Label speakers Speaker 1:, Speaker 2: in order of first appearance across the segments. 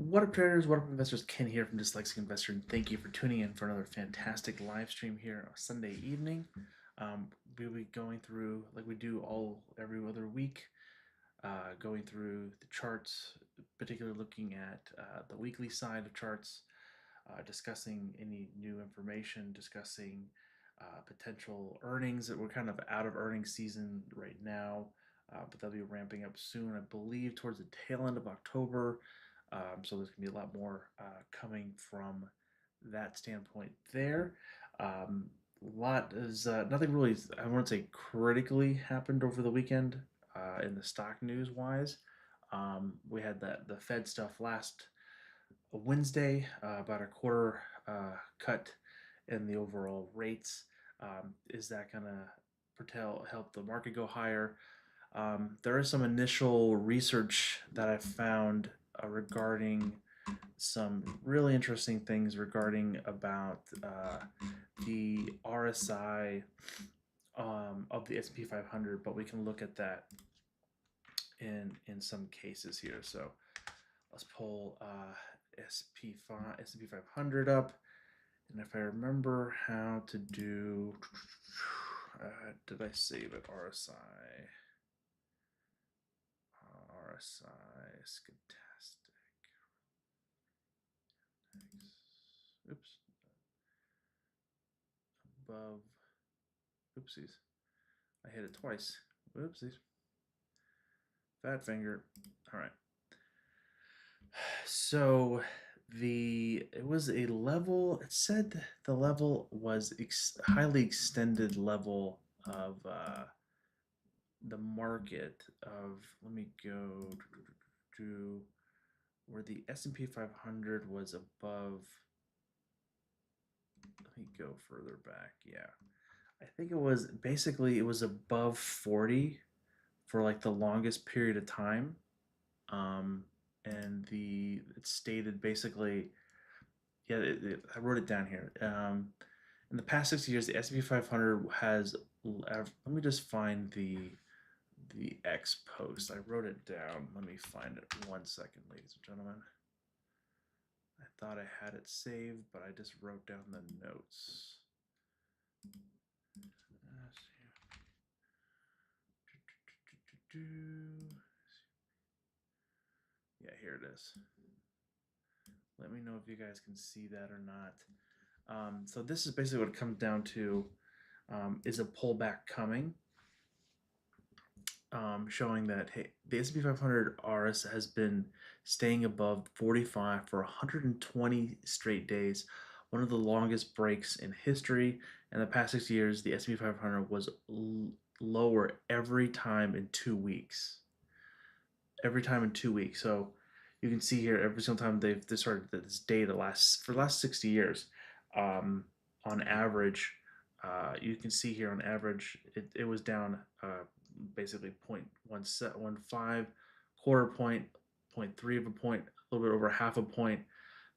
Speaker 1: What up, traders? What up, investors? Ken here from Dyslexic Investor, and thank you for tuning in for another fantastic live stream here on a Sunday evening. We'll be going through, like we do every other week, going through the charts, particularly looking at the weekly side of charts, discussing any new information, discussing potential earnings. That we're kind of out of earnings season right now, but they'll be ramping up soon, I believe, towards the tail end of October. So there's going to be a lot more coming from that standpoint there. Lot is nothing really, I won't say critically happened over the weekend in the stock news wise. We had the Fed stuff last Wednesday, about a quarter cut in the overall rates. Is that going to help the market go higher? There is some initial research that I found regarding some really interesting things regarding about the RSI of the S&P 500, but we can look at that in some cases here. So let's pull S&P 500 up, and if I remember how to do, did I save it? RSI stochastic. Oops. Above. Oopsies. I hit it twice. Oopsies. Fat finger. All right. So it was a level. It said the level was highly extended level of the market of. Let me go to where the S&P 500 was above. Let me go further back. Yeah, I think it was above 40 for like the longest period of time. And it stated basically, yeah, I wrote it down here. In the past 6 years, the S&P 500 has. Let me just find the X post. I wrote it down. Let me find it 1 second, ladies and gentlemen. I thought I had it saved, but I just wrote down the notes. Yeah, here it is. Let me know if you guys can see that or not. So this is basically what it comes down to. Is a pullback coming? Showing that, hey, the S&P 500 RS has been staying above 45 for 120 straight days, one of the longest breaks in history. In the past 6 years, the S&P 500 was lower every time in 2 weeks. Every time in 2 weeks. So you can see here every single time they've started this data for the last 60 years, on average, you can see here on average it was down basically 0.15, quarter point, 0.3 of a point, a little bit over half a point.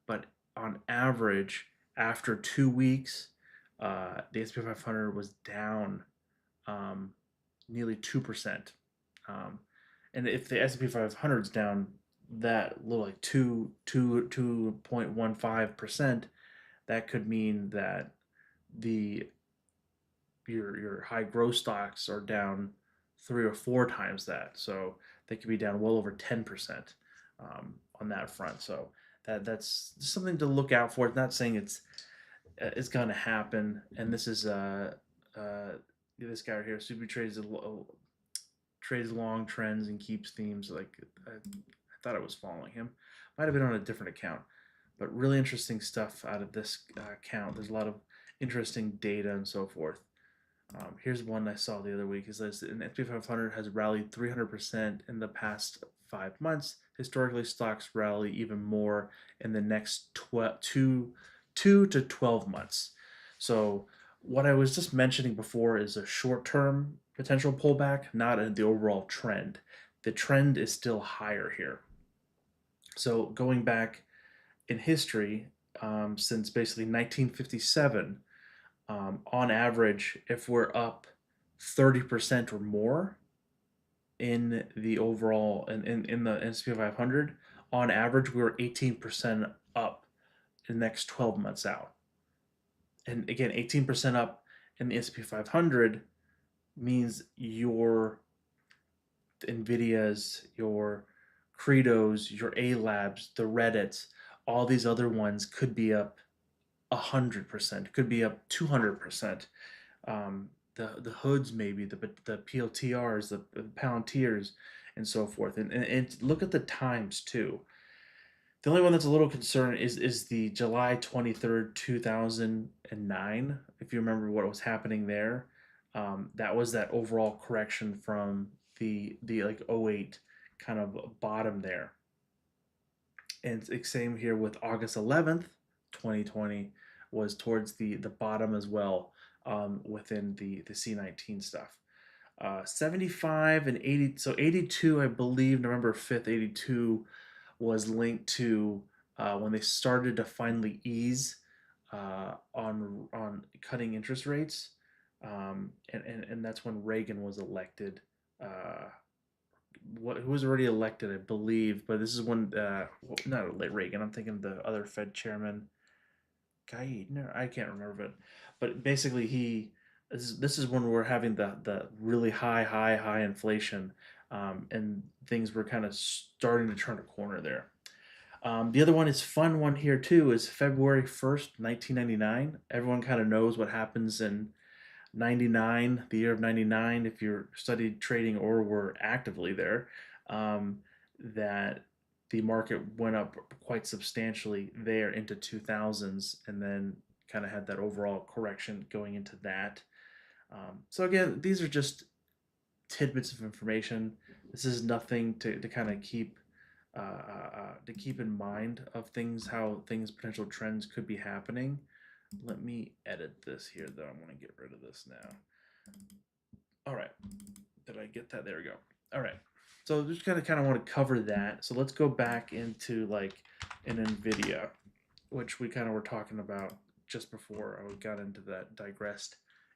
Speaker 1: But on average, after 2 weeks, the S&P 500 was down nearly 2%. And if the S&P 500 is down that little, like 2.15%, that could mean that your high growth stocks are down 3 or 4 times that. So they could be down well over 10% on that front. So that's something to look out for. It's not saying it's going to happen. And this is this guy right here. Super trades long trends and keeps themes. Like I thought I was following him. Might have been on a different account. But really interesting stuff out of this account. There's a lot of interesting data and so forth. Here's one I saw the other week. Is that an S&P 500 has rallied 300% in the past 5 months. Historically, stocks rally even more in the next 2 to 12 months. So what I was just mentioning before is a short-term potential pullback, not the overall trend. The trend is still higher here. So going back in history, since basically 1957, on average, if we're up 30% or more in the overall in the S&P 500, on average, we were 18% up in the next 12 months out. And again, 18% up in the S&P 500 means your NVIDIAs, your Credos, your A Labs, the Reddits, all these other ones could be up 100%, could be up 200%. The hoods, maybe the PLTRs, the Palantirs, and so forth. And look at the times too. The only one that's a little concerned is the July 23rd, 2009. If you remember what was happening there, that was that overall correction from the like '08 kind of bottom there. And same here with August 11th, 2020 was towards the bottom as well, within the C19 stuff. 75 and 80, so 82, I believe November 5th, 82 was linked to when they started to finally ease on cutting interest rates, and that's when Reagan was elected. Who was already elected, I believe, but this is when not Reagan. I'm thinking the other Fed chairman, guy. No, I can't remember it, but basically this is when we're having the really high inflation, and things were kind of starting to turn a corner there. The other one is fun one here too is February 1st, 1999. Everyone kind of knows what happens in 99, the year of 99, if you're studied trading or were actively there, that the market went up quite substantially there into 2000s, and then kind of had that overall correction going into that. So again, these are just tidbits of information. This is nothing to kind of to keep in mind of things, how things, potential trends could be happening. Let me edit this here, though. I'm going to get rid of this now. All right. Did I get that? There we go. All right. So just kind of want to cover that. So let's go back into like an NVIDIA, which we kind of were talking about just before I got into that, digressed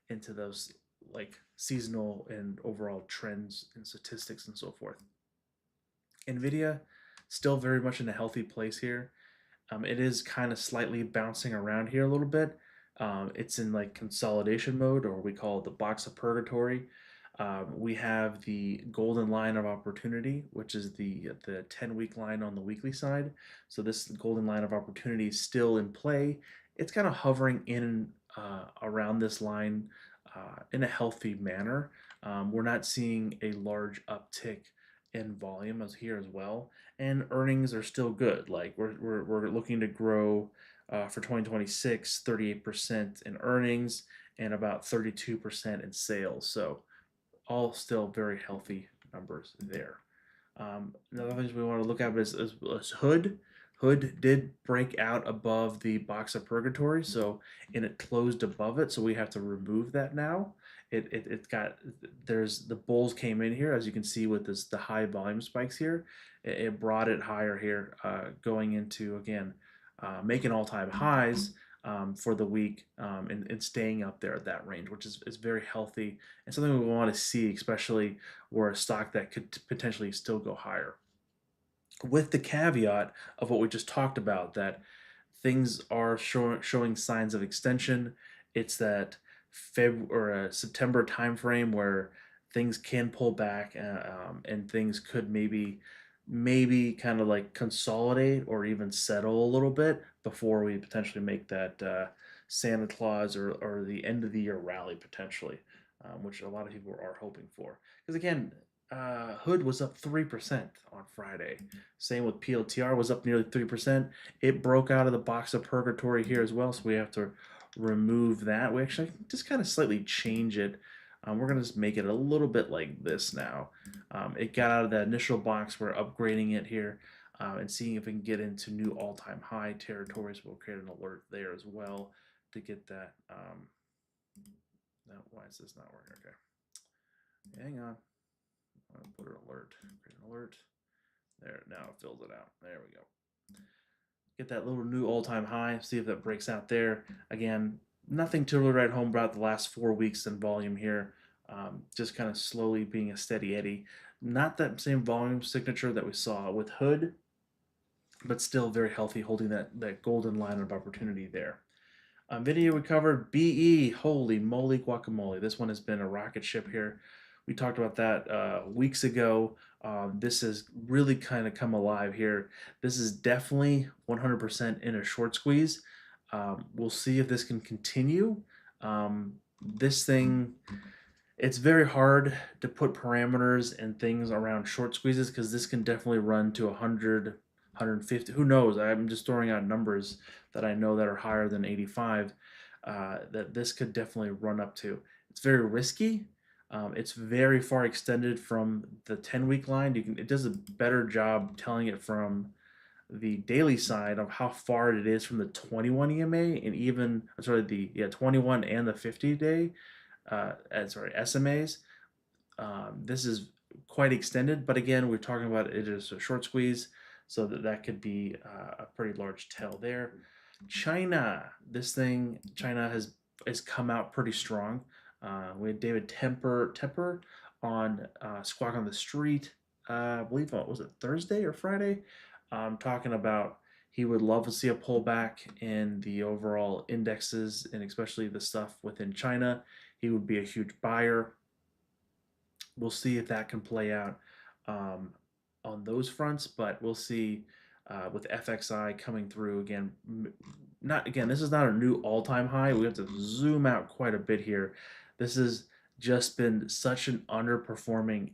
Speaker 1: into those like seasonal and overall trends and statistics and so forth. NVIDIA still very much in a healthy place here. It is kind of slightly bouncing around here a little bit. It's in like consolidation mode, or we call it the box of purgatory. We have the golden line of opportunity, which is the 10-week line on the weekly side. So this golden line of opportunity is still in play. It's kind of hovering in around this line in a healthy manner. We're not seeing a large uptick in volume as here as well, and earnings are still good. Like we're looking to grow for 2026 38% in earnings and about 32% in sales. So all still very healthy numbers there. Another things we want to look at is Hood. Hood did break out above the box of purgatory, so, and it closed above it, so we have to remove that now. It got, there's the bulls came in here, as you can see with the high volume spikes here. It brought it higher here, going into again making all-time highs for the week, and staying up there at that range, which is very healthy and something we want to see, especially where a stock that could potentially still go higher. With the caveat of what we just talked about, that things are showing signs of extension. It's that September timeframe where things can pull back, and things could maybe kind of like consolidate or even settle a little bit before we potentially make that Santa Claus or the end of the year rally potentially, which a lot of people are hoping for. Because again, Hood was up 3% on Friday. Same with PLTR, was up nearly 3%. It broke out of the box of purgatory here as well, so we have to remove that. We actually just kind of slightly change it. We're going to just make it a little bit like this now. It got out of that initial box. We're upgrading it here, and seeing if we can get into new all-time high territories. We'll create an alert there as well to get that. No, why is this not working? Okay. Hang on. I'll put an alert. Create an alert. There, now it fills it out. There we go. Get that little new all-time high. See if that breaks out there. Again, nothing to really write home about the last 4 weeks in volume here. Just kind of slowly being a steady eddy. Not that same volume signature that we saw with Hood, but still very healthy, holding that golden line of opportunity there. Video we covered BE. Holy moly, guacamole! This one has been a rocket ship here. We talked about that weeks ago. This has really kind of come alive here. This is definitely 100% in a short squeeze. We'll see if this can continue. This thing, it's very hard to put parameters and things around short squeezes because this can definitely run to 100, 150. Who knows? I'm just throwing out numbers that I know that are higher than 85. That this could definitely run up to. It's very risky. It's very far extended from the 10-week line. It does a better job telling it from the daily side of how far it is from the 21 EMA and even sorry the 21 and the 50-day SMAs. This is quite extended, but again, we're talking about it as a short squeeze, so that could be a pretty large tail there. China, China has come out pretty strong. We had David Tepper on Squawk on the Street. I believe was it Thursday or Friday, talking about he would love to see a pullback in the overall indexes and especially the stuff within China. He would be a huge buyer. We'll see if that can play out on those fronts, but we'll see with FXI coming through again. Not again. This is not a new all-time high. We have to zoom out quite a bit here. This has just been such an underperforming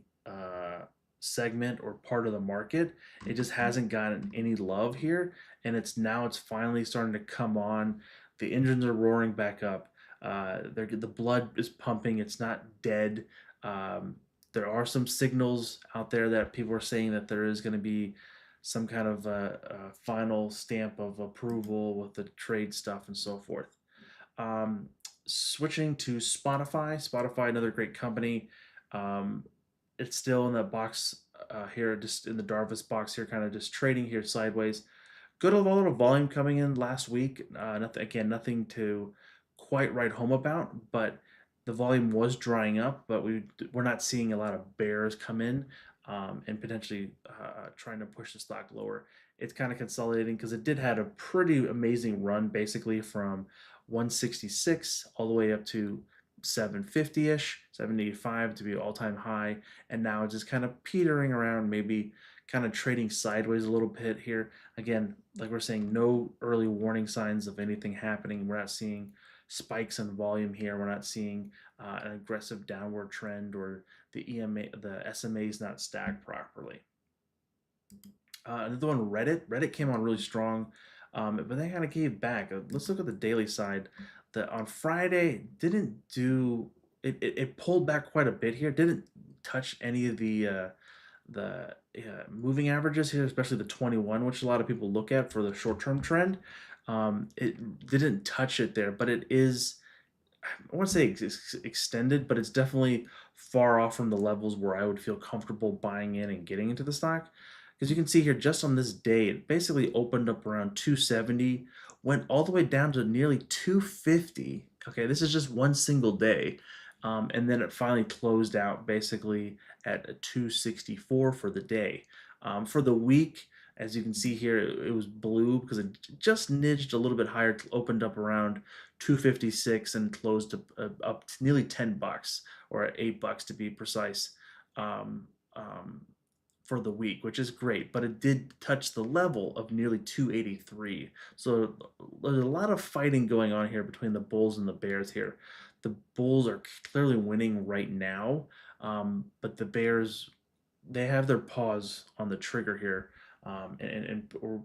Speaker 1: segment or part of the market. It just hasn't gotten any love here, and it's finally starting to come on. The engines are roaring back up. The blood is pumping. It's not dead. There are some signals out there that people are saying that there is going to be some kind of a final stamp of approval with the trade stuff and so forth. Switching to Spotify, another great company. It's still in that box here, just in the Darvis box here, kind of just trading here sideways. Good, a lot of volume coming in last week. Nothing to quite write home about, but the volume was drying up, but we're not seeing a lot of bears come in and potentially trying to push the stock lower. It's kind of consolidating because it did had a pretty amazing run, basically from 166 all the way up to 750-ish, 785 to be an all-time high, and now it's just kind of petering around, maybe kind of trading sideways a little bit here. Again, like we're saying, no early warning signs of anything happening. We're not seeing spikes in volume here. We're not seeing an aggressive downward trend or the SMA is not stacked properly. Another one, Reddit. Reddit came on really strong, but they kind of gave back. Let's look at the daily side. On Friday didn't do it, it. Pulled back quite a bit here. Didn't touch any of the moving averages here, especially the 21, which a lot of people look at for the short-term trend. It didn't touch it there, but it is, I want to say extended, but it's definitely far off from the levels where I would feel comfortable buying in and getting into the stock. Because you can see here, just on this day, it basically opened up around 270, went all the way down to nearly 250. Okay, this is just one single day. And then it finally closed out basically at a 264 for the day. For the week, as you can see here, it was blue because it just nidged a little bit higher, opened up around 256 and closed up to nearly $10 or $8 to be precise. Um, um, for the week, which is great, but it did touch the level of nearly 283. So there's a lot of fighting going on here between the Bulls and the Bears here. The Bulls are clearly winning right now, but the Bears, they have their paws on the trigger here, or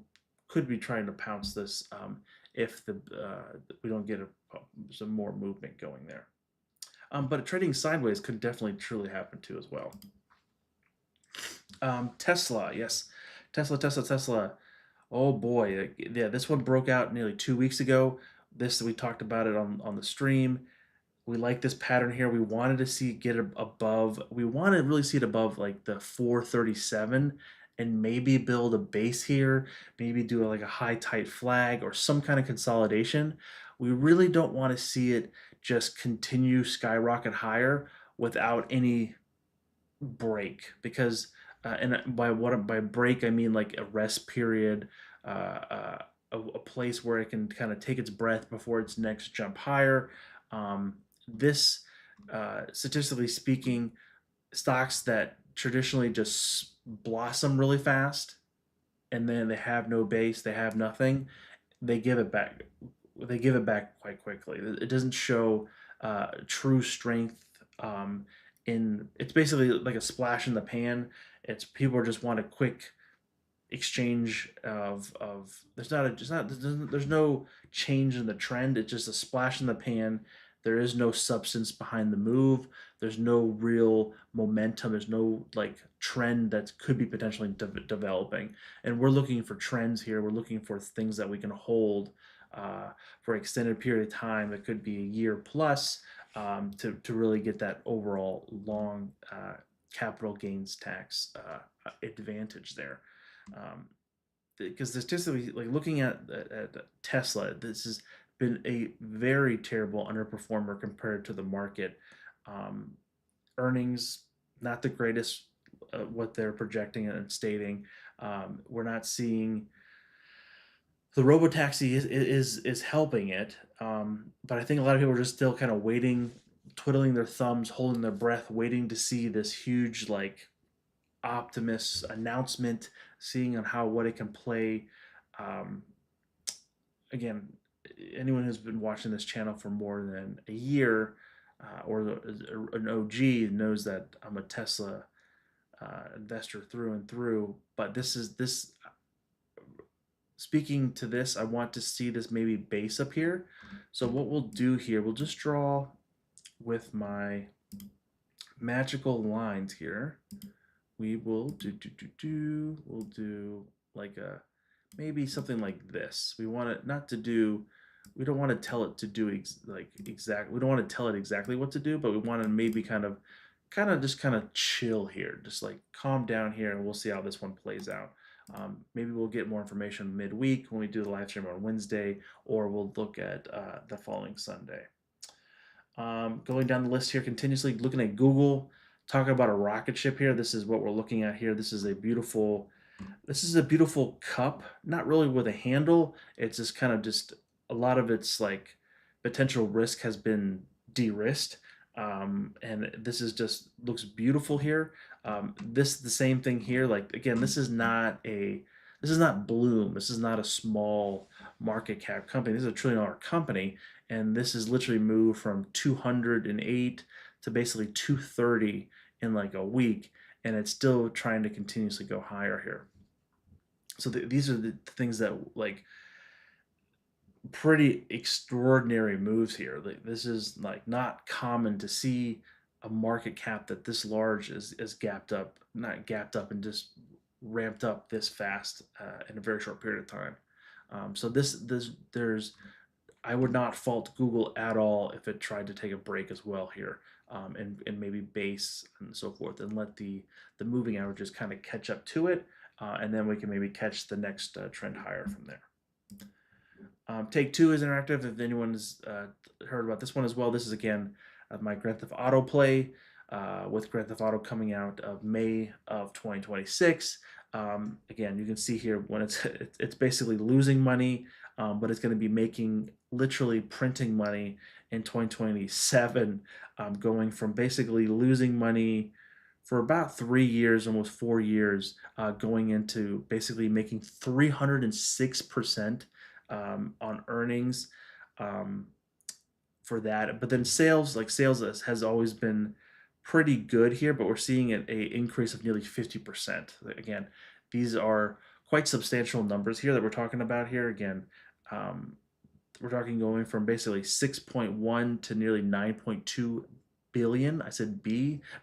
Speaker 1: could be trying to pounce this if we don't get some more movement going there. But trading sideways could definitely truly happen too as well. Tesla, yes, Tesla. Oh boy, yeah, this one broke out nearly 2 weeks ago. We talked about it on the stream. We like this pattern here. We wanted to see it get above. We want to really see it above like the 437, and maybe build a base here. Maybe do like a high tight flag or some kind of consolidation. We really don't want to see it just continue skyrocket higher without any break, because and by break I mean like a rest period, a place where it can kind of take its breath before its next jump higher. This, statistically speaking, stocks that traditionally just blossom really fast and then they have no base, they have nothing, they give it back. They give it back quite quickly. It doesn't show true strength. In It's basically like a splash in the pan. It's people just want a quick exchange of there's not a just not there's no change in the trend. It's just a splash in the pan. There is no substance behind the move. There's no real momentum. There's no like trend that could be potentially developing. And we're looking for trends here. We're looking for things that we can hold for an extended period of time. It could be a year plus, to really get that overall long capital gains tax advantage there. Um, because statistically, like looking at Tesla, this has been a very terrible underperformer compared to the market. Um, Earnings not the greatest, what they're projecting and stating. We're not seeing the robotaxi is helping it, but I think a lot of people are just still kind of waiting, twiddling their thumbs, holding their breath, waiting to see this huge like Optimus announcement, seeing on how what it can play. Um, Again, anyone who's been watching this channel for more than a year, or an OG knows that I'm a Tesla investor through and through. But this. Speaking to this, I want to see this maybe base up here. So what we'll do here, we'll just draw with my magical lines here. We will we'll do like a maybe something like this. We want it not to do. We don't want to tell it to do exact. We don't want to tell it exactly what to do, but we want to maybe just kind of chill here, just like calm down here, and we'll see how this one plays out. Maybe we'll get more information midweek when we do the live stream on Wednesday, or we'll look at the following Sunday. Going down the list here, continuously looking at Google, talking about a rocket ship here. This is what we're looking at here. This is a beautiful cup, not really with a handle. It's just kind of just a lot of its like potential risk has been de-risked. And this is just looks beautiful here. This the same thing here. Like again, this is not Bloom. This is not a small market cap company. This is $1 trillion company, and this has literally moved from 208 to basically 230 in like a week, and it's still trying to continuously go higher here. So these are the things that like pretty extraordinary moves here. Like, this is like not common to see a market cap that this large is gapped up, not gapped up, and just ramped up this fast in a very short period of time. So there's I would not fault Google at all if it tried to take a break as well here, and maybe base and so forth, and let the moving averages kind of catch up to it, and then we can maybe catch the next trend higher from there. Take Two is interactive. If anyone's heard about this one as well, this is again my Grand Theft Auto play, with Grand Theft Auto coming out of May of 2026. Again, you can see here when it's basically losing money, but it's going to be making literally printing money in 2027, going from basically losing money for about 3 years, almost 4 years, going into basically making 306% on earnings, for that. But then sales has always been pretty good here, but we're seeing an increase of nearly 50%. Again, these are quite substantial numbers here that we're talking about here. Again, we're talking going from basically 6.1 to nearly 9.2 billion. I said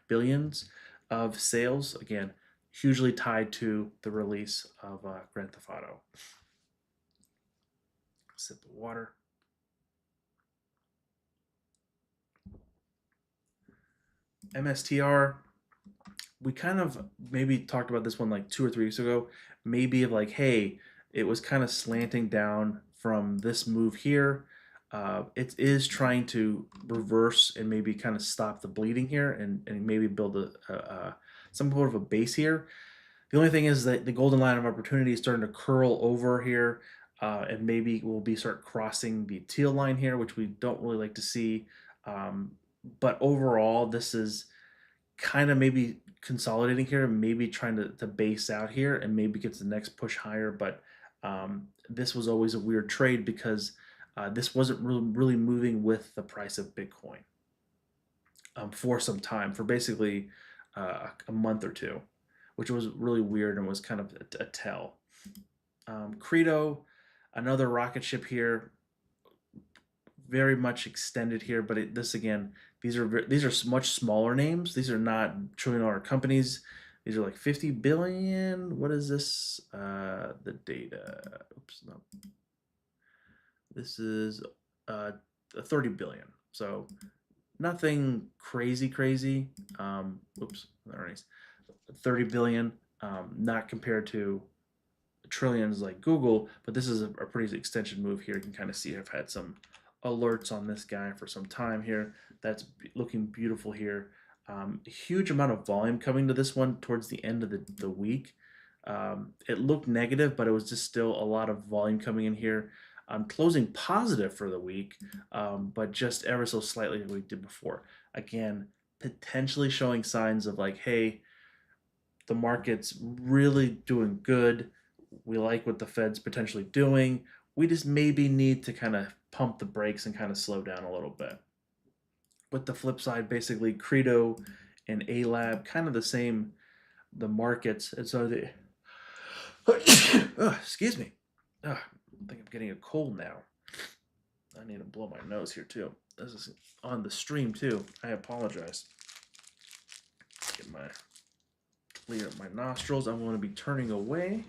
Speaker 1: billions of sales. Again, hugely tied to the release of Grand Theft Auto. Sip of water. MSTR, we kind of maybe talked about this one like 2 or 3 weeks ago. Maybe like, hey, it was kind of slanting down from this move here. It is trying to reverse and maybe kind of stop the bleeding here, and maybe build some sort of a base here. The only thing is that the golden line of opportunity is starting to curl over here, and maybe we'll be start crossing the teal line here, which we don't really like to see. Um, but overall, this is kind of maybe consolidating here, maybe trying to base out here and maybe get to the next push higher. But this was always a weird trade because this wasn't really moving with the price of Bitcoin for some time, for basically a month or two, which was really weird and was kind of a tell. Credo, another rocket ship here, very much extended here, but this again, these are much smaller names. These are not trillion-dollar companies. These are like 50 billion. What is this? The data. Oops, no. This is 30 billion. So nothing crazy. Oops, earnings. 30 billion. Not compared to trillions like Google, but this is a pretty extension move here. You can kind of see I've had some alerts on this guy for some time here. That's looking beautiful here. A huge amount of volume coming to this one towards the end of the week. It looked negative, but it was just still a lot of volume coming in here. Closing positive for the week, but just ever so slightly like we did before. Again, potentially showing signs of like, hey, the market's really doing good. We like what the Fed's potentially doing. We just maybe need to kind of pump the brakes and kind of slow down a little bit. But the flip side, basically, Credo and A Lab, kind of the same, the markets. And so the, excuse me. I think I'm getting a cold now. I need to blow my nose here too. This is on the stream too. I apologize. Get my clear up my nostrils. I'm going to be turning away.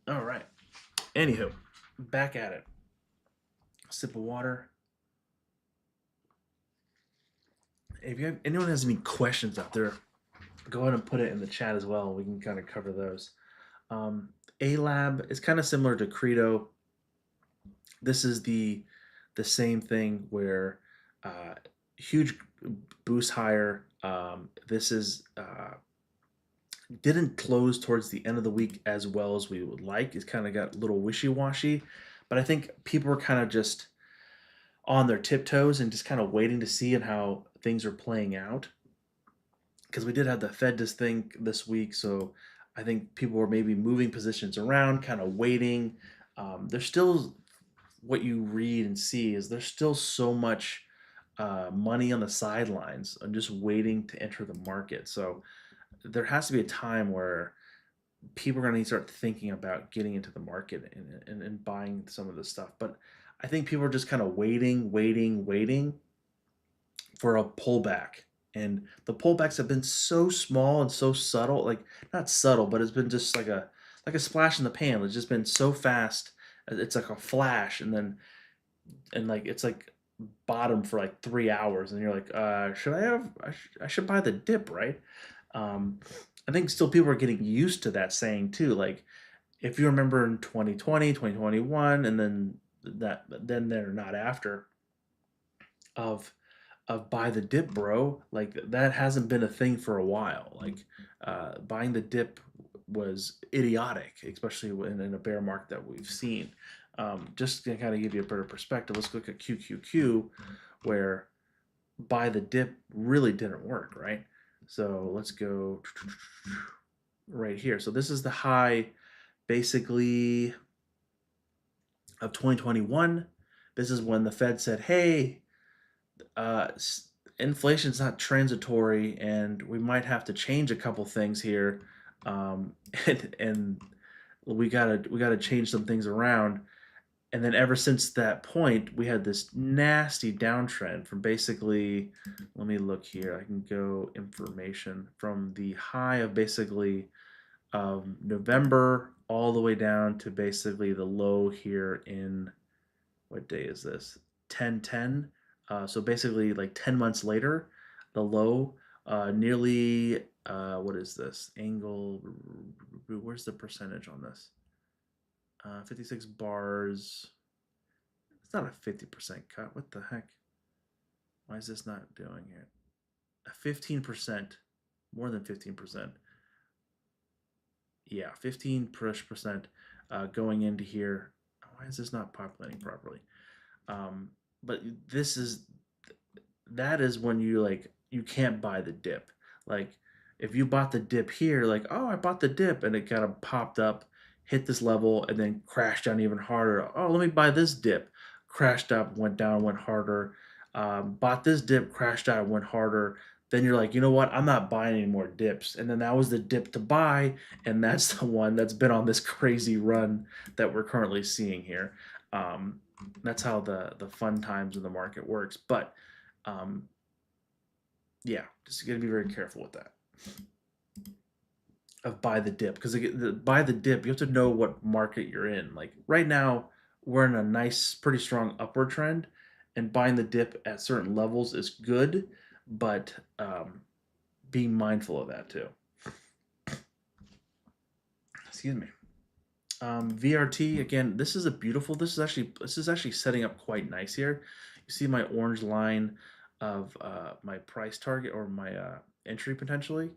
Speaker 1: All right. Anywho, back at it. Sip of water. If anyone has any questions out there, go ahead and put it in the chat as well. We can kind of cover those. A Lab is kind of similar to Credo. This is the same thing where huge boost higher. This is didn't close towards the end of the week as well as we would like. It's kind of got a little wishy-washy, but I think people are kind of just on their tiptoes and just kind of waiting to see and how things are playing out. Because we did have the Fed thing this week, so I think people were maybe moving positions around, kind of waiting. There's still what you read and see is there's still so much money on the sidelines and just waiting to enter the market. So there has to be a time where people are going to start thinking about getting into the market and buying some of this stuff. But I think people are just kind of waiting for a pullback. And the pullbacks have been so small and so subtle, like not subtle, but it's been just like a splash in the pan. It's just been so fast. It's like a flash, and like it's like bottom for like 3 hours, and you're like, should I have? I should buy the dip, right? I think still people are getting used to that saying too. Like if you remember in 2020, 2021, and then they're not after of buy the dip, bro. Like that hasn't been a thing for a while. Like buying the dip was idiotic, especially in a bear market that we've seen. Just to kind of give you a better perspective, let's look at QQQ, where buy the dip really didn't work, right? So let's go right here. So this is the high, basically, of 2021. This is when the Fed said, hey, inflation's not transitory and we might have to change a couple things here. And we gotta change some things around. And then ever since that point, we had this nasty downtrend from basically, let me look here. I can go information from the high of basically November all the way down to basically the low here in, what day is this? 10/10. So basically like 10 months later, the low, nearly, what is this? Angle, where's the percentage on this? 56 bars. It's not a 50% cut. What the heck? Why is this not doing it? 15%, more than 15%. Yeah, 15% going into here. Why is this not populating properly? Um, but this is that is when you like you can't buy the dip. Like if you bought the dip here, like oh I bought the dip and it kind of popped up, hit this level and then crashed down even harder. Oh let me buy this dip, crashed up, went down, went harder. Bought this dip, crashed out, went harder. Then you're like, you know what? I'm not buying any more dips. And then that was the dip to buy, and that's the one that's been on this crazy run that we're currently seeing here. Um, that's how the fun times in the market works. But um, yeah, just gotta be very careful with that of buy the dip because buy the dip you have to know what market you're in. Like right now, we're in a nice, pretty strong upward trend, and buying the dip at certain levels is good, but being mindful of that too. Excuse me. VRT again. This is a beautiful. This is actually setting up quite nice here. You see my orange line of my price target or my entry potentially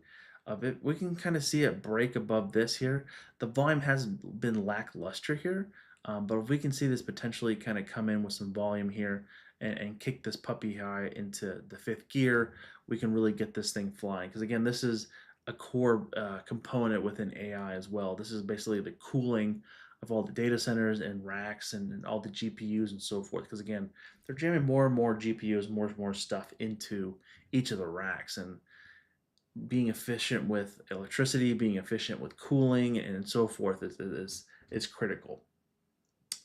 Speaker 1: of it. We can kind of see it break above this here. The volume has been lackluster here, but if we can see this potentially kind of come in with some volume here and kick this puppy high into the fifth gear, we can really get this thing flying. Because again, this is a core component within AI as well. This is basically the cooling of all the data centers and racks and all the GPUs and so forth. Because again, they're jamming more and more GPUs, more and more stuff into each of the racks, and being efficient with electricity, being efficient with cooling, and so forth is critical.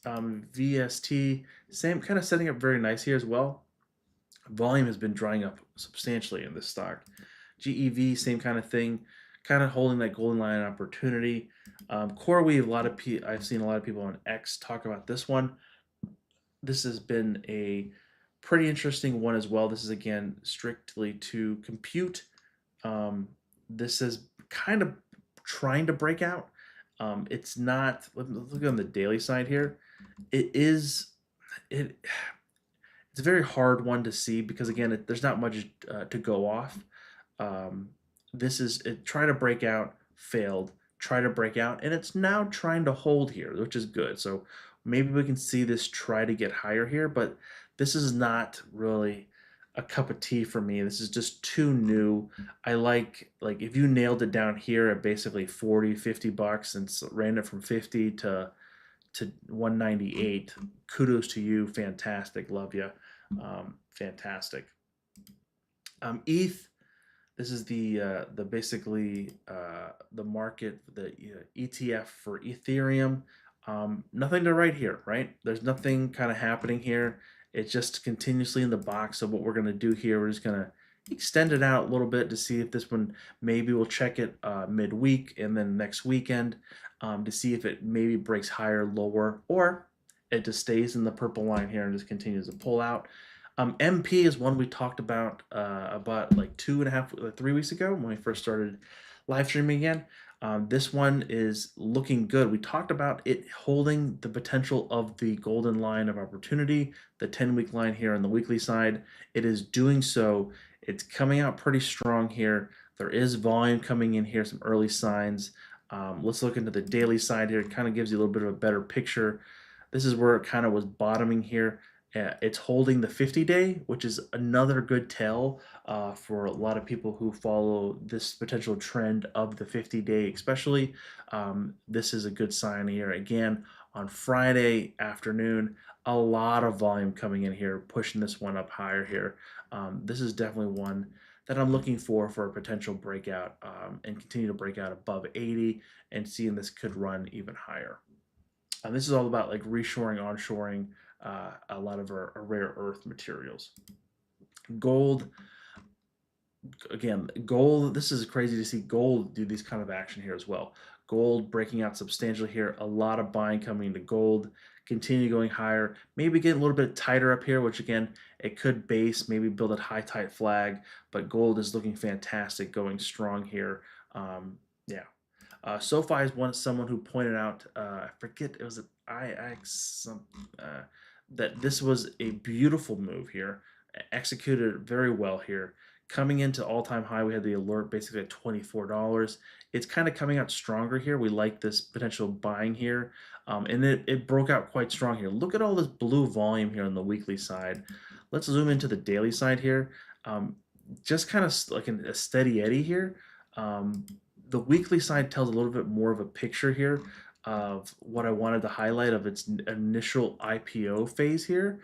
Speaker 1: VST, same kind of setting up very nice here as well. Volume has been drying up substantially in this stock. GEV, same kind of thing, kind of holding that golden line opportunity. CoreWeave, I've seen a lot of people on X talk about this one. This has been a pretty interesting one as well. This is again strictly to compute. This is kind of trying to break out. It's not. Let's look on the daily side here. It is. It it's a very hard one to see because again, there's not much to go off. Um, this is it. Try to break out, failed. Try to break out, and it's now trying to hold here, which is good. So maybe we can see this try to get higher here, but this is not really a cup of tea for me. This is just too new. I like if you nailed it down here at basically 40, $50 and ran it from 50 to 198. Kudos to you. Fantastic. Love you. Fantastic. ETH. This is the basically the market, the ETF for Ethereum. Nothing to write here, right? There's nothing kind of happening here. It's just continuously in the box. So what we're gonna do here, we're just gonna extend it out a little bit to see if this one maybe we'll check it midweek and then next weekend to see if it maybe breaks higher, lower, or it just stays in the purple line here and just continues to pull out. MP is one we talked about like 3 weeks ago when we first started live streaming again. This one is looking good. We talked about it holding the potential of the golden line of opportunity, the 10-week line here on the weekly side. It is doing so. It's coming out pretty strong here. There is volume coming in here, some early signs. Let's look into the daily side here. It kind of gives you a little bit of a better picture. This is where it kind of was bottoming here. It's holding the 50-day, which is another good tell for a lot of people who follow this potential trend of the 50-day, especially. This is a good sign here. Again, on Friday afternoon, a lot of volume coming in here, pushing this one up higher here. This is definitely one that I'm looking for a potential breakout and continue to break out above 80 and seeing this could run even higher. This is all about like reshoring, onshoring, a lot of our rare earth materials. Gold, again, gold, this is crazy to see gold do these kind of action here as well. Gold breaking out substantially here, a lot of buying coming into gold, continue going higher, maybe get a little bit tighter up here, which again, it could base, maybe build a high tight flag, but gold is looking fantastic, going strong here. Yeah. SoFi is someone who pointed out, I forget, it was IX, that this was a beautiful move here executed very well here. Coming into all-time high, we had the alert basically at $24. It's kind of coming out stronger here. We like this potential buying here. And it broke out quite strong here. Look at all this blue volume here on the weekly side. Let's zoom into the daily side here. Just kind of like a steady eddy here. The weekly side tells a little bit more of a picture here of what I wanted to highlight of its initial IPO phase here.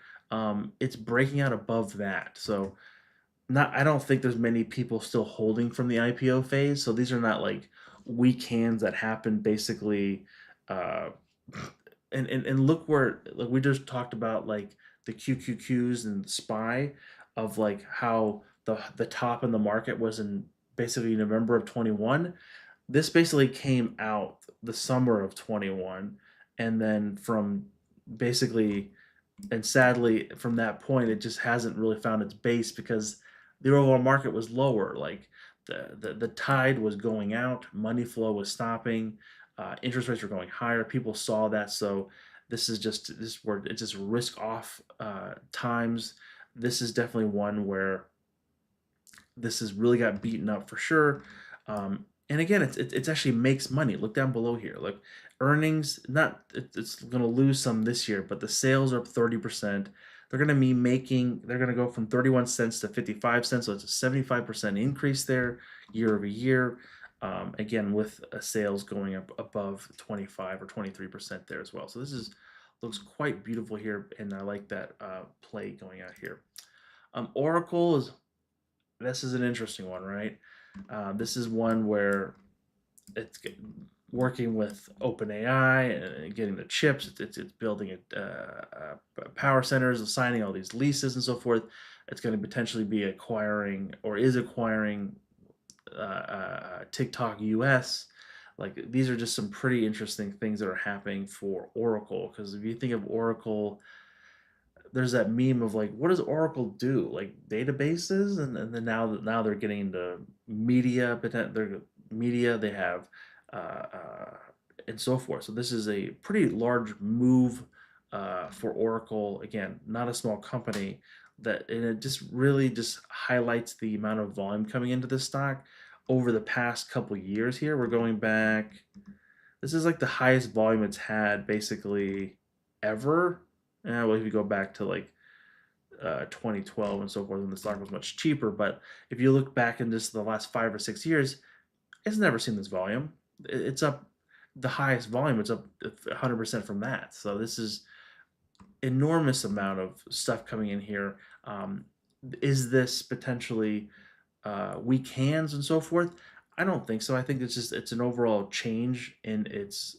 Speaker 1: It's breaking out above that. So not I don't think there's many people still holding from the IPO phase. So these are not like weak hands that happen basically uh, and look where like we just talked about like the QQQs and SPY of like how the top in the market was in basically November of 21. This basically came out the summer of 21, and then from basically and sadly from that point it just hasn't really found its base because the overall market was lower. Like the tide was going out, money flow was stopping, interest rates were going higher. People saw that, so this where it's just risk off times. This is definitely one where this has really got beaten up for sure. And again, it's actually makes money. Look down below here. Look, earnings not it's going to lose some this year, but the sales are up 30%. They're going to be making. They're going to go from 31 cents to 55 cents, so it's a 75% increase there year over year. Again, with sales going up above 25 or 23% there as well. So this is looks quite beautiful here, and I like that play going out here. Oracle is this is an interesting one, right? This is one where it's working with OpenAI and getting the chips. It's building power centers, assigning all these leases and so forth. It's going to potentially be acquiring or is acquiring TikTok US. Like these are just some pretty interesting things that are happening for Oracle. Because if you think of Oracle, there's that meme of like, what does Oracle do? Like databases, and then now they're getting into media, they're media. They have uh, uh, and so forth. So this is a pretty large move for Oracle. Again, not a small company. That and it just really just highlights the amount of volume coming into this stock over the past couple years. Here we're going back. This is like the highest volume it's had basically ever. Well, if you go back to like 2012 and so forth, when the stock was much cheaper. But if you look back in just the last 5 or 6 years, it's never seen this volume. It's up the highest volume. It's up 100% from that. So this is enormous amount of stuff coming in here. Is this potentially weak hands and so forth? I don't think so. I think it's an overall change in its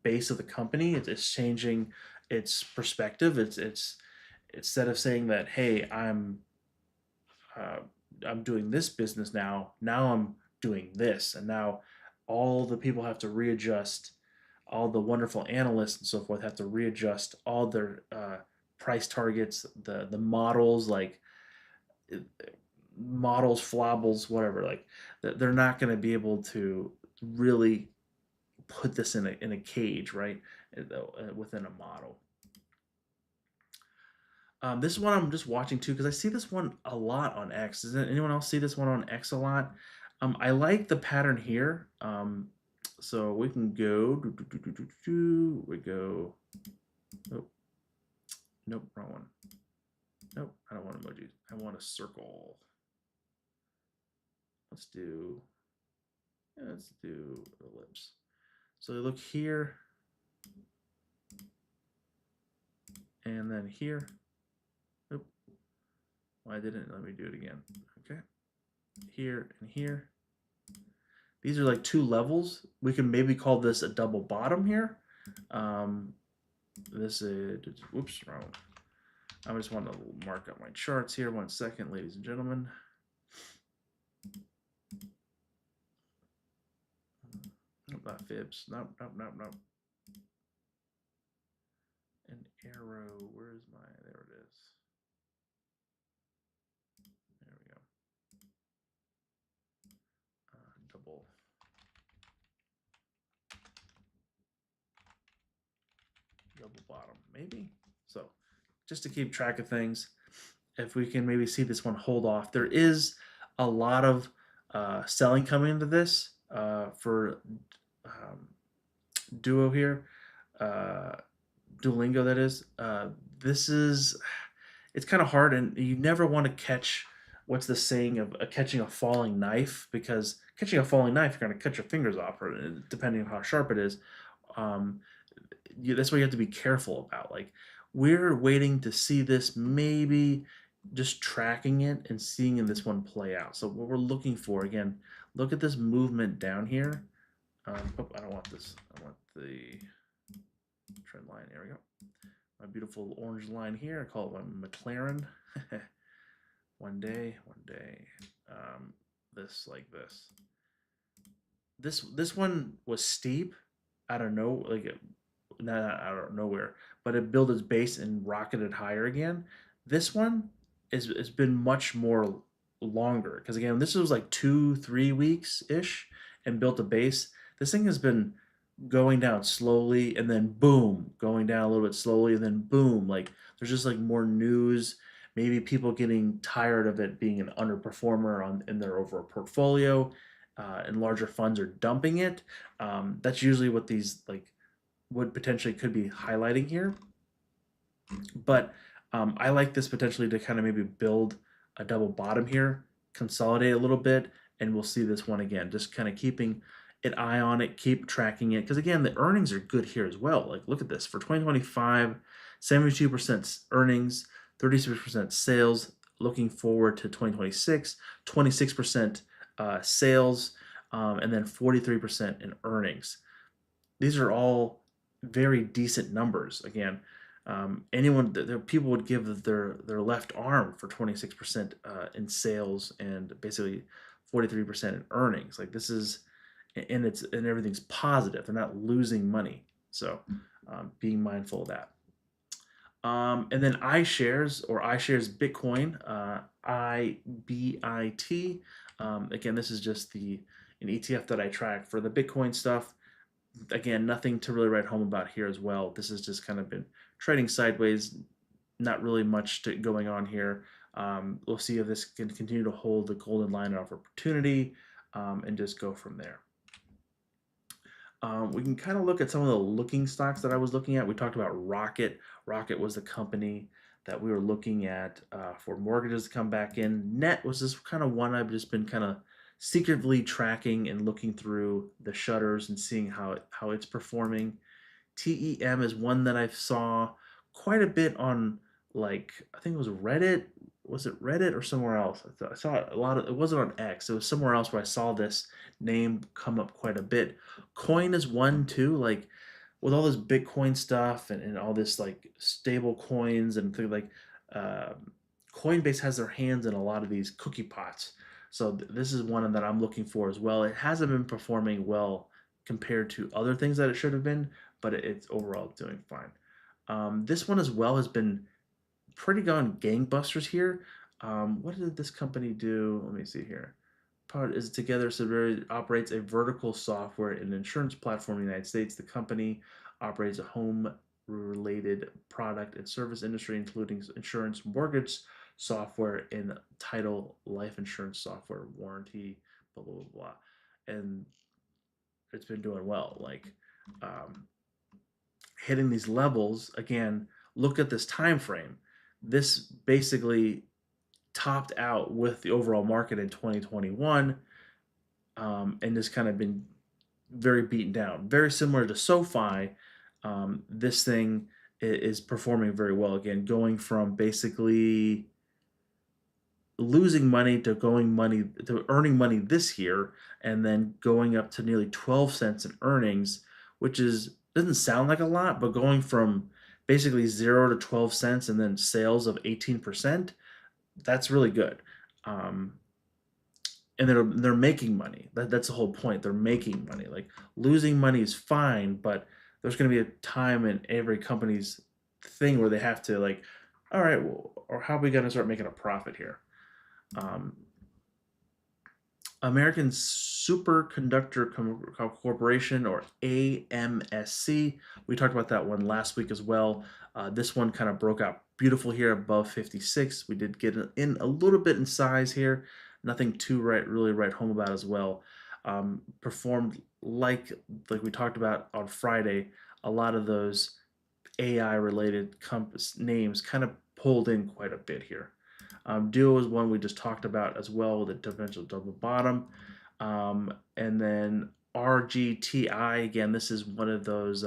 Speaker 1: base of the company. It's changing its perspective. It's instead of saying that, hey, uh, I'm doing this business now. Now I'm doing this, and now all the people have to readjust. All the wonderful analysts and so forth have to readjust all their price targets, the models like uh, models, flobbles, whatever. Like they're not going to be able to really put this in a cage, right? Within a model. This one I'm just watching too because I see this one a lot on X. Does anyone else see this one on X a lot? I like the pattern here. So we can go. We go. Oh, nope, wrong one. Nope, I don't want emojis. I want a circle. Let's do. Yeah, let's do ellipse. So look here, and then here. Oop. Why didn't it let me do it again? Okay. Here and here. These are like two levels. We can maybe call this a double bottom here. This is, whoops, wrong. I just want to mark up my charts here. 1 second, ladies and gentlemen. Nope, not fibs. Nope, nope, nope, nope. An arrow. Where's my? There it is. There we go. Double. Double bottom, maybe. So, just to keep track of things. if we can maybe see this one hold off. There is a lot of selling coming into this for um, Duo here, uh, Duolingo that is. This is it's kind of hard, and you never want to catch what's the saying of catching a falling knife, because catching a falling knife, you're going to cut your fingers off, or depending on how sharp it is. Um, that's what you have to be careful about. Like, we're waiting to see this, maybe just tracking it and seeing in this one play out. So what we're looking for, again, look at this movement down here. Oh, I don't want this. I want the trend line. There we go. My beautiful orange line here. I call it my McLaren. One day. This like this. This one was steep. I don't know, like not out of nowhere, but it built its base and rocketed higher again. This one is has been much more longer, because again, this was like 2 3 weeks ish and built a base. This thing has been going down slowly and then boom, going down a little bit slowly and then boom. Like, there's just like more news. Maybe people getting tired of it being an underperformer on in their overall portfolio, and larger funds are dumping it. That's usually what these like would potentially could be highlighting here. But I like this potentially to kind of maybe build a double bottom here, consolidate a little bit, and we'll see this one again. Just kind of keeping an eye on it, keep tracking it, because again, the earnings are good here as well. Like, look at this for 2025, 72% earnings, 36% sales. Looking forward to 2026, 26% sales, and then 43% in earnings. These are all very decent numbers. Again, anyone people would give their left arm for 26% in sales and basically 43% in earnings. Like, this is, and everything's positive. They're not losing money. So being mindful of that. And then iShares or iShares Bitcoin, IBIT. Again, this is just an ETF that I track for the Bitcoin stuff. Again, nothing to really write home about here as well. This has just kind of been trading sideways, not really much going on here. We'll see if this can continue to hold the golden line of opportunity, and just go from there. We can kind of look at some of the looking stocks that I was looking at. We talked about Rocket. Rocket was the company that we were looking at for mortgages to come back in. Net was just kind of one I've just been kind of secretly tracking and looking through the shutters and seeing how it's performing. TEM is one that I saw quite a bit on, like, I think it was Reddit. Was it Reddit or somewhere else? I saw a lot of it. Wasn't on X. It was somewhere else where I saw this name come up quite a bit. Coin is one too. Like, with all this Bitcoin stuff and all this like stable coins and things like, Coinbase has their hands in a lot of these cookie pots. So this is one that I'm looking for as well. It hasn't been performing well compared to other things that it should have been, but it's overall doing fine. This one as well has been pretty gone gangbusters here. What did this company do? Let me see here. Part is Together Subsidiary operates a vertical software and insurance platform in the United States. The company operates a home-related product and service industry, including insurance, mortgage software, and title life insurance software, warranty, blah blah blah, blah. And it's been doing well. Like, hitting these levels again. Look at this time frame. This basically topped out with the overall market in 2021, and just kind of been very beaten down. Very similar to SoFi, this thing is performing very well again, going from basically losing money to earning money this year, and then going up to nearly 12 cents in earnings, which is doesn't sound like a lot, but going from basically 0 to 12 cents and then sales of 18%, that's really good. Um, and they're making money. That's the whole point. They're making money. Like, losing money is fine, but there's going to be a time in every company's thing where they have to, like, all right, well, or how are we going to start making a profit here? Um, American Superconductor Corporation, or AMSC. We talked about that one last week as well. This one kind of broke out beautiful here above 56. We did get in a little bit in size here. Nothing too really write home about as well. Performed like we talked about on Friday. A lot of those AI related names kind of pulled in quite a bit here. Duo is one we just talked about as well with a dimensional double bottom. And then RGTI, again, this is one of those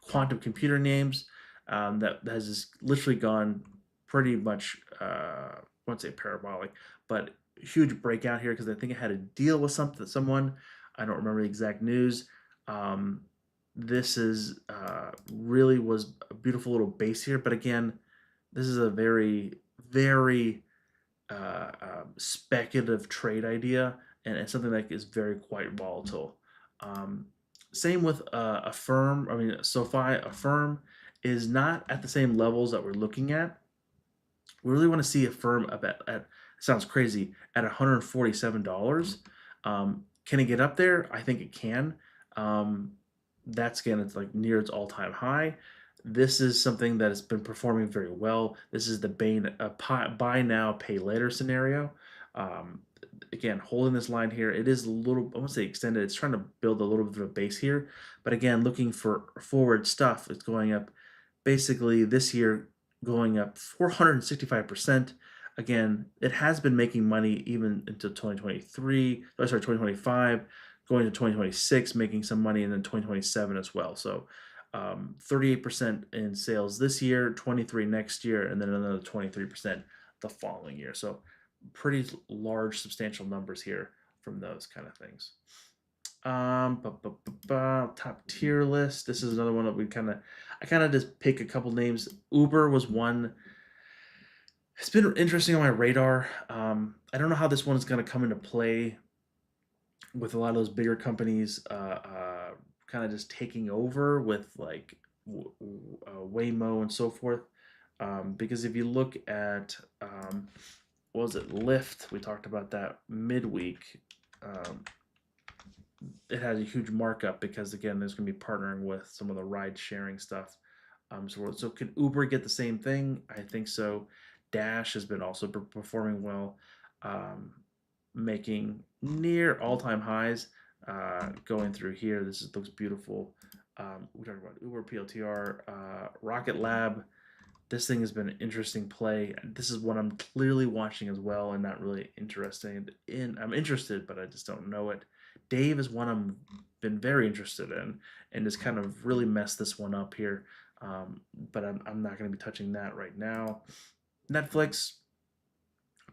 Speaker 1: quantum computer names that has just literally gone pretty much, I won't say parabolic, but huge breakout here because I think it had a deal with someone. I don't remember the exact news. Um, this is really was a beautiful little base here, but again, this is a very speculative trade idea and something that is very quite volatile. Um, Same with a firm. I mean, SoFi, a firm is not at the same levels that we're looking at. We really want to see a firm up at sounds crazy at $147. Can it get up there? I think it can. Um, that's again, it's like near its all-time high. This is something that has been performing very well. This is the buy now, pay later scenario. Um, Again, holding this line here, it is a little, I won't say extended, it's trying to build a little bit of a base here. But again, looking for forward stuff, it's going up basically this year, going up 465%. Again, it has been making money even into 2023, sorry, 2025, going to 2026, making some money, and then 2027 as well. So 38% in sales this year, 23 next year, and then another 23% the following year. So pretty large, substantial numbers here from those kind of things. Top tier list. This is another one that I kind of just pick a couple names. Uber was one. It's been interesting on my radar. I don't know how this one is going to come into play with a lot of those bigger companies kind of just taking over with like Waymo and so forth. Because if you look at what was it, Lyft? We talked about that midweek. Um, it has a huge markup because again, there's going to be partnering with some of the ride sharing stuff. So could Uber get the same thing? I think so. Dash has been also performing well, um, making near all-time highs. Going through here, looks beautiful. We talked about Uber, PLTR, Rocket Lab. This thing has been an interesting play. This is one I'm clearly watching as well and not really interested in. I'm interested, but I just don't know it. Dave is one I'm been very interested in and just kind of really messed this one up here. But I'm not going to be touching that right now. Netflix,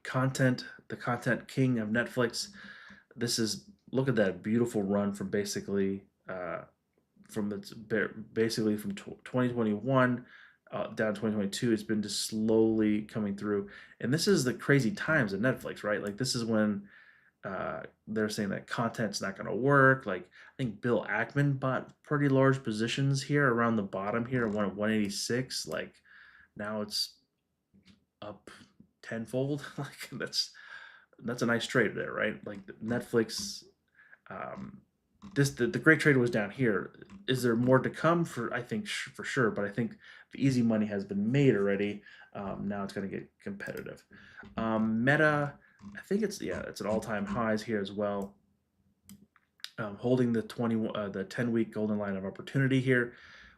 Speaker 1: the content king of Netflix. Look at that beautiful run from basically basically from 2021 down 2022. It's been just slowly coming through, and this is the crazy times at Netflix, right? Like this is when they're saying that content's not going to work. Like I think Bill Ackman bought pretty large positions here around the bottom here at 186. Like now it's up tenfold. Like that's a nice trade there, right? Like Netflix. Um, the great trade was down here. Is there more to come? I think for sure, but I think the easy money has been made already. Now it's going to get competitive. Meta, I think it's at all-time highs here as well. Holding the 10-week golden line of opportunity here.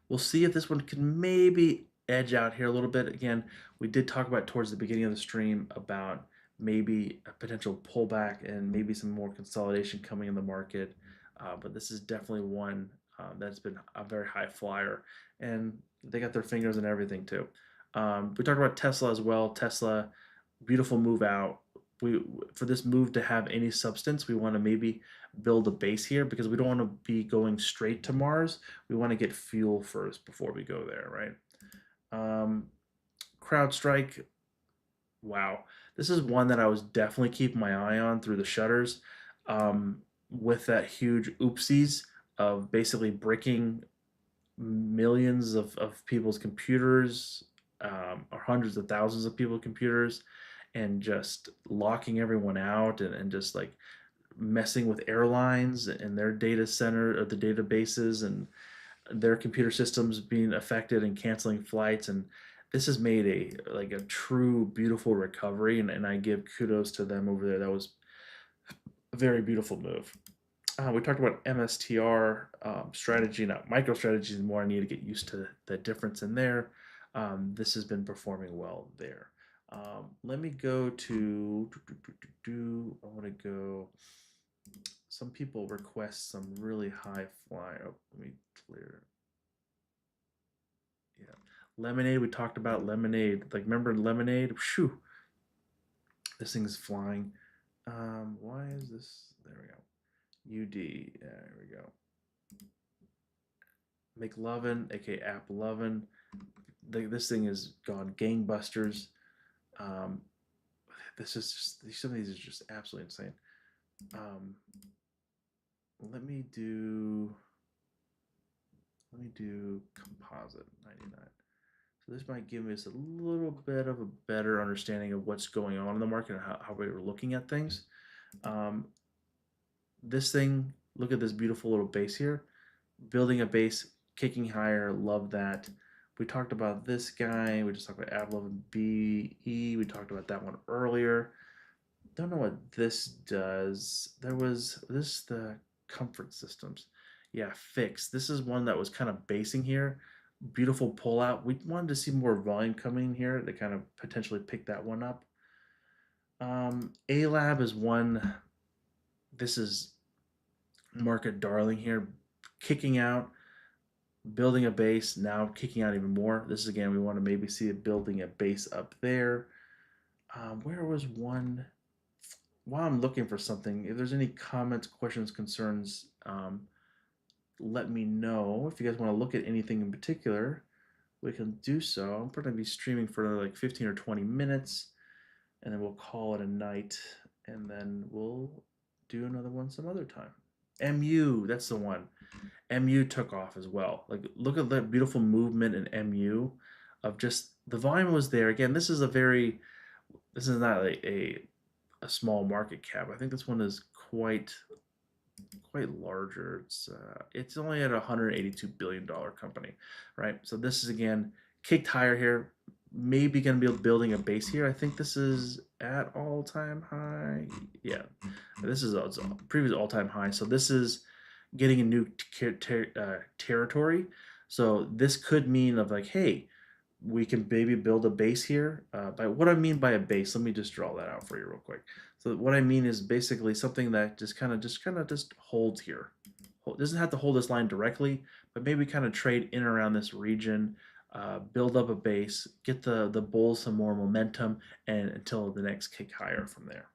Speaker 1: We'll see if this one can maybe edge out here a little bit. Again, we did talk about towards the beginning of the stream about maybe a potential pullback and maybe some more consolidation coming in the market. But this is definitely one that's been a very high flyer, and they got their fingers in everything too. We talked about Tesla as well. Tesla, beautiful move out. For this move to have any substance, we want to maybe build a base here because we don't want to be going straight to Mars. We want to get fuel first before we go there, right? CrowdStrike, wow. This is one that I was definitely keeping my eye on through the shutters with that huge oopsies of basically breaking millions of people's computers or hundreds of thousands of people's computers and just locking everyone out and just like messing with airlines and their data center or the databases and their computer systems being affected and canceling flights. And this has made a true beautiful recovery, and I give kudos to them over there. That was a very beautiful move. We talked about MSTR strategy, not micro strategies anymore. I need to get used to the difference in there. This has been performing well there. Let me go to. I want to go. Some people request some really high fly. Oh, let me clear. Yeah, lemonade. We talked about lemonade. Like, remember lemonade? Shoo, this thing's flying. Why is this? There we go. UD. There we go. McLovin, aka App Lovin. This thing has gone gangbusters. Um, this is just some of these are just absolutely insane. Um, let me do composite 99. So this might give us a little bit of a better understanding of what's going on in the market and how we're looking at things. Um, this thing, look at this beautiful little base here. Building a base, kicking higher, love that. We talked about this guy. We just talked about Ab11 BE. We talked about that one earlier. Don't know what this does. There was this the comfort systems. Yeah, fix. This is one that was kind of basing here. Beautiful pullout. We wanted to see more volume coming here to kind of potentially pick that one up. A Lab is one. This is market darling here, kicking out, building a base, now kicking out even more. This is again, we want to maybe see it building a base up there. Where was one? While I'm looking for something, if there's any comments, questions, concerns, let me know. If you guys want to look at anything in particular, we can do so. I'm going to be streaming for like 15 or 20 minutes, and then we'll call it a night, and then we'll do another one some other time. MU, that's the one. MU took off as well. Like, look at that beautiful movement in MU of just the volume was there. Again, this is not a small market cap. I think this one is quite larger. It's only at a $182 billion company, right? So this is again kicked higher here. Maybe going to be building a base here. I think this is at all-time high. Yeah, this is a previous all-time high. So this is getting a new territory. So this could mean of like, hey, we can maybe build a base here. By what I mean by a base, let me just draw that out for you real quick. So what I mean is basically something that just kind of holds here. Doesn't have to hold this line directly, but maybe kind of trade in around this region, build up a base, get the bulls some more momentum, and until the next kick higher from there.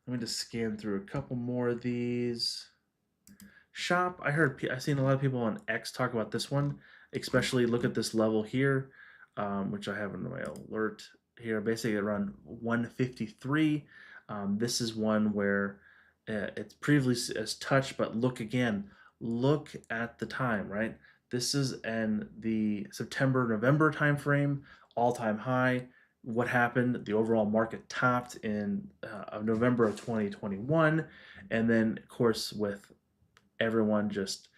Speaker 1: Let me just scan through a couple more of these. Shop, I've seen a lot of people on X talk about this one, especially look at this level here, which I have in my alert here, basically around 153. This is one where it's previously as touched, but look again, look at the time, right? This is in the September-November timeframe, all-time high. What happened? The overall market topped in November of 2021, and then of course with everyone just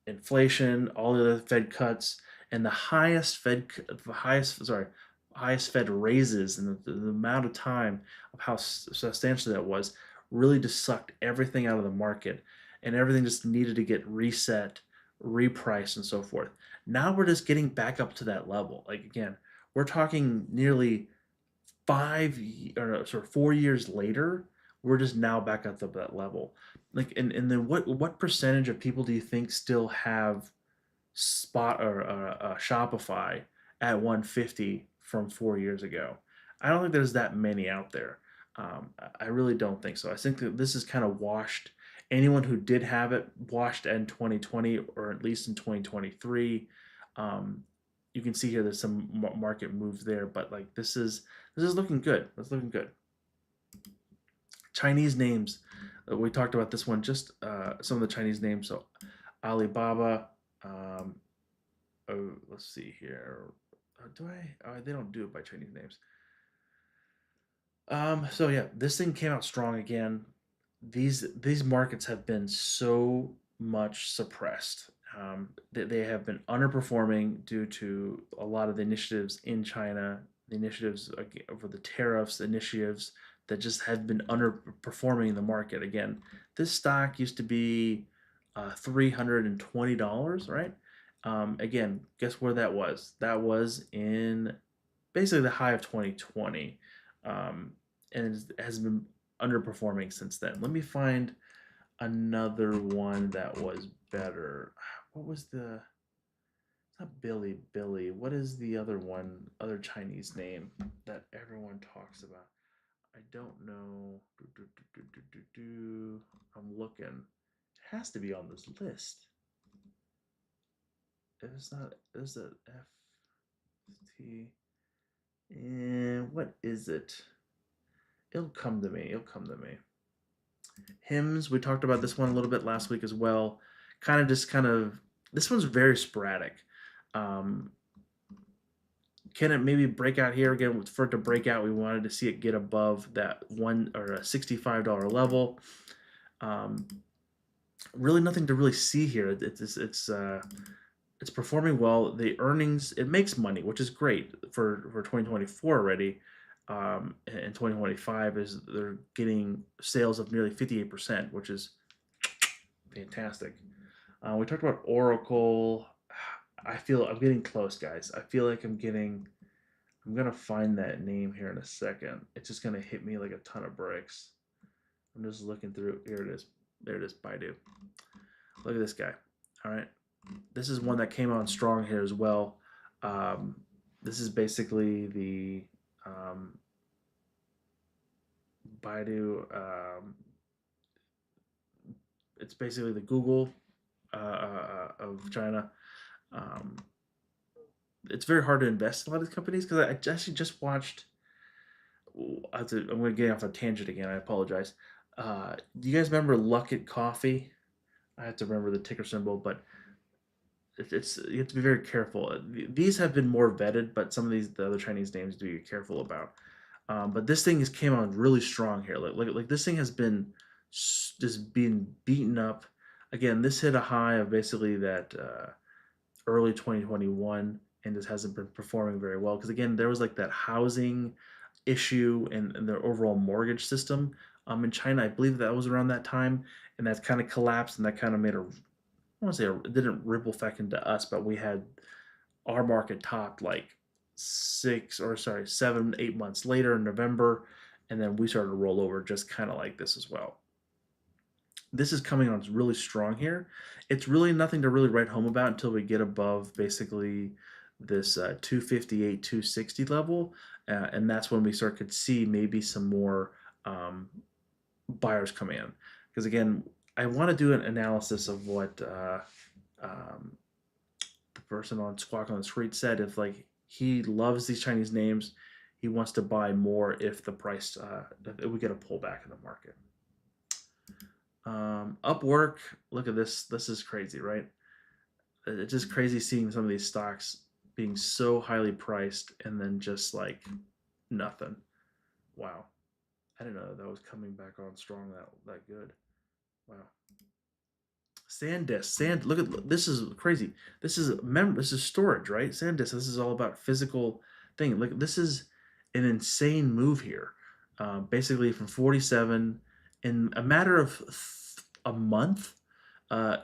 Speaker 1: inflation, all the other Fed cuts, and the highest Fed raises, and the amount of time of how substantial that was really just sucked everything out of the market, and everything just needed to get reset, repriced, and so forth. Now we're just getting back up to that level. Like again, we're talking nearly 4 years later, we're just now back up to that level. Like, and then what percentage of people do you think still have Spot or Shopify at 150 from 4 years ago? I don't think there's that many out there. I really don't think so. I think that this is kind of washed. Anyone who did have it washed in 2020 or at least in 2023. You can see here there's some market moves there, but like this is looking good. It's looking good. Chinese names. We talked about this one, just some of the Chinese names. So Alibaba. Let's see here. Do I? They don't do it by Chinese names. So yeah, this thing came out strong again. These markets have been so much suppressed. They have been underperforming due to a lot of the initiatives in China, the initiatives over the tariffs, initiatives that just have been underperforming in the market. Again, this stock used to be $320, right? Again, guess where that was? That was in basically the high of 2020, and it has been underperforming since then. Let me find another one that was better. What was the? It's not Billy. What is the other one? Other Chinese name that everyone talks about. I don't know. I'm looking. It has to be on this list. If it's not, is it F T? And what is it? It'll come to me. It'll come to me. Hymns. We talked about this one a little bit last week as well. Kind of. This one's very sporadic. Um, can it maybe break out here again? For it to break out, we wanted to see it get above that one or a $65 level. Um, really, nothing to really see here. It's performing well. The earnings, it makes money, which is great for 2024 already. And 2025 is they're getting sales of nearly 58%, which is fantastic. We talked about Oracle. I feel I'm getting close, guys. I feel like I'm gonna find that name here in a second. It's just gonna hit me like a ton of bricks. I'm just looking through. Here it is. There it is. Baidu. Look at this guy. All right. This is one that came on strong here as well. Um, this is basically the Baidu. It's basically the Google of China. Um, it's very hard to invest in a lot of these companies because I actually just watched. I'm going to get off a tangent again. I apologize. Do you guys remember Luckett Coffee? I have to remember the ticker symbol, but it's you have to be very careful. These have been more vetted, but some of the other Chinese names to be careful about. But this thing has came on really strong here. Like this thing has been just being beaten up. Again, this hit a high of basically that early 2021 and just hasn't been performing very well because again there was like that housing issue and their overall mortgage system in China. I believe that was around that time, and that's kind of collapsed, and that kind of made a I want to say it didn't ripple effect into us, but we had our market topped like 7, 8 months later in November, and then we started to roll over just kind of like this as well. This is coming on really strong here. It's really nothing to really write home about until we get above basically this 258, 260 level, and that's when we start to see maybe some more um, buyers come in. Because again, I want to do an analysis of what um, the person on Squawk on the Street said. If like he loves these Chinese names, he wants to buy more if the price if we get a pullback in the market. Upwork, look at this. This is crazy, right? It's just crazy seeing some of these stocks being so highly priced and then just like nothing. Wow. I didn't know that was coming back on strong that good. Wow. SanDisk. Look at this is crazy. This is storage, right? SanDisk. This is all about physical thing. Look, this is an insane move here. Basically from 47 in a matter of a month,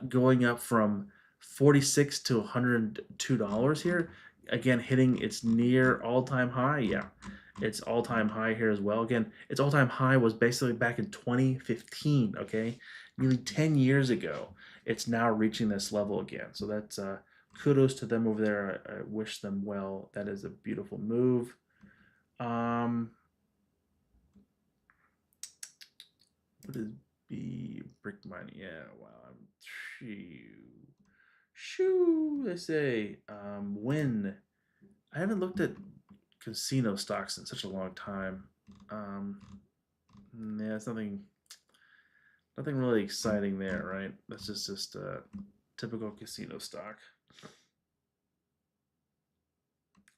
Speaker 1: going up from 46 to $102 here. Again, hitting its near all-time high. Yeah, it's all-time high here as well. Again, its all-time high was basically back in 2015. Okay, nearly 10 years ago. It's now reaching this level again. So that's kudos to them over there. I wish them well. That is a beautiful move. What is B brick money? Yeah, wow. Shoo, they say. When I haven't looked at casino stocks in such a long time. Yeah, it's nothing really exciting there, right? That's just a typical casino stock.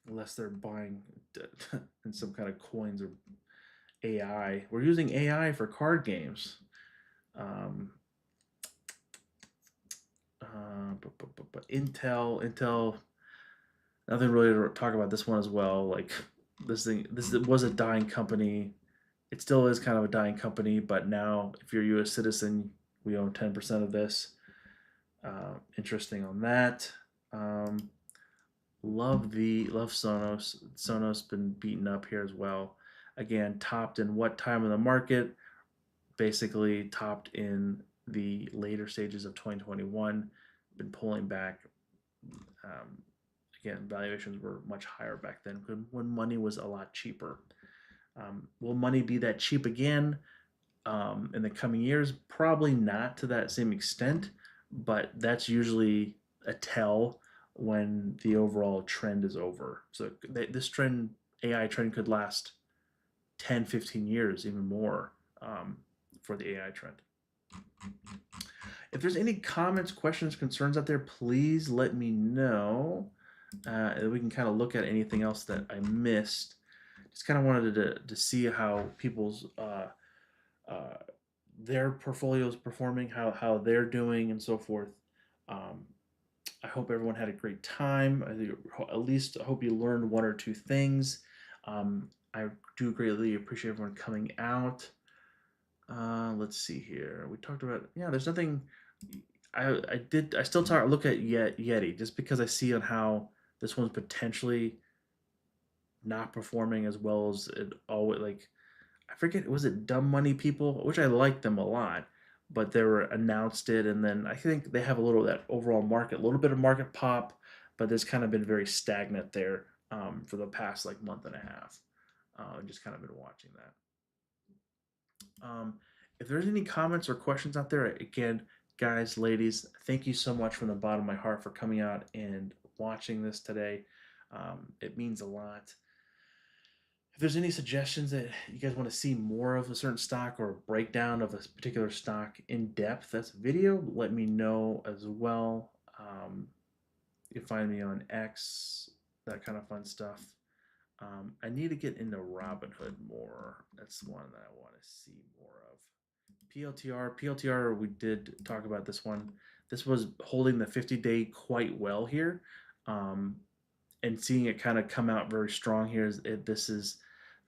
Speaker 1: Unless they're buying in some kind of coins or AI. We're using AI for card games. Um, But Intel, nothing really to talk about this one as well. Like this was a dying company. It still is kind of a dying company, but now if you're a U.S. citizen, we own 10% of this. Interesting on that. Um, love Sonos. Sonos been beaten up here as well. Again, topped in what time of the market? Basically, topped in the later stages of 2021. Been pulling back. Um, Again, valuations were much higher back then when money was a lot cheaper. Will money be that cheap again in the coming years? Probably not to that same extent, but that's usually a tell when the overall trend is over. So this trend, AI trend, could last 10, 15 years, even more for the AI trend. If there's any comments, questions, concerns out there, please let me know. We can kind of look at anything else that I missed. Just kind of wanted to see how people's uh, their portfolios performing, how they're doing, and so forth. Um, I hope everyone had a great time. I think at least I hope you learned one or two things. I do greatly appreciate everyone coming out. Let's see here. We talked about, yeah. There's nothing. I still look at Yeti just because I see on how this one's potentially not performing as well as it always like. I forget, was it Dumb Money People, which I like them a lot, but they were announced it, and then I think they have a little of that overall market, a little bit of market pop, but there's kind of been very stagnant there for the past like month and a half. Just kind of been watching that. If there's any comments or questions out there, again, guys, ladies, thank you so much from the bottom of my heart for coming out and watching this today. It means a lot. If there's any suggestions that you guys want to see more of a certain stock or a breakdown of a particular stock in depth, that's video, let me know as well. You can find me on X, that kind of fun stuff. I need to get into Robinhood more. That's one that I want to see more of. PLTR, we did talk about this one. This was holding the 50-day quite well here. Um, and seeing it kind of come out very strong here. This is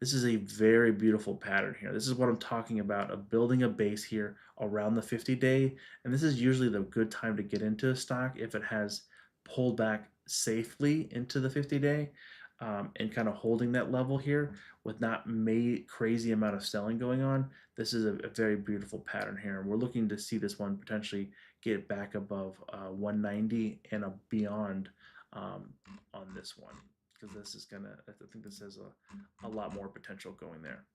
Speaker 1: a very beautiful pattern here. This is what I'm talking about, of building a base here around the 50-day. And this is usually the good time to get into a stock if it has pulled back safely into the 50-day and kind of holding that level here with not crazy amount of selling going on. This is a very beautiful pattern here. And we're looking to see this one potentially get back above 190 and beyond on this one, because this is gonna, I think this has a lot more potential going there.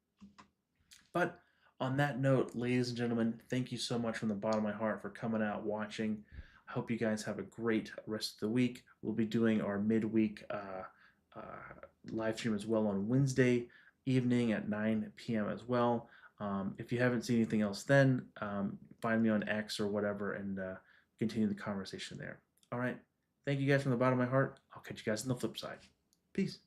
Speaker 1: But on that note, ladies and gentlemen, thank you so much from the bottom of my heart for coming out watching. I hope you guys have a great rest of the week. We'll be doing our midweek live stream as well on Wednesday evening at 9 p.m. as well. If you haven't seen anything else, then find me on X or whatever and continue the conversation there. All right. Thank you guys from the bottom of my heart. I'll catch you guys on the flip side. Peace.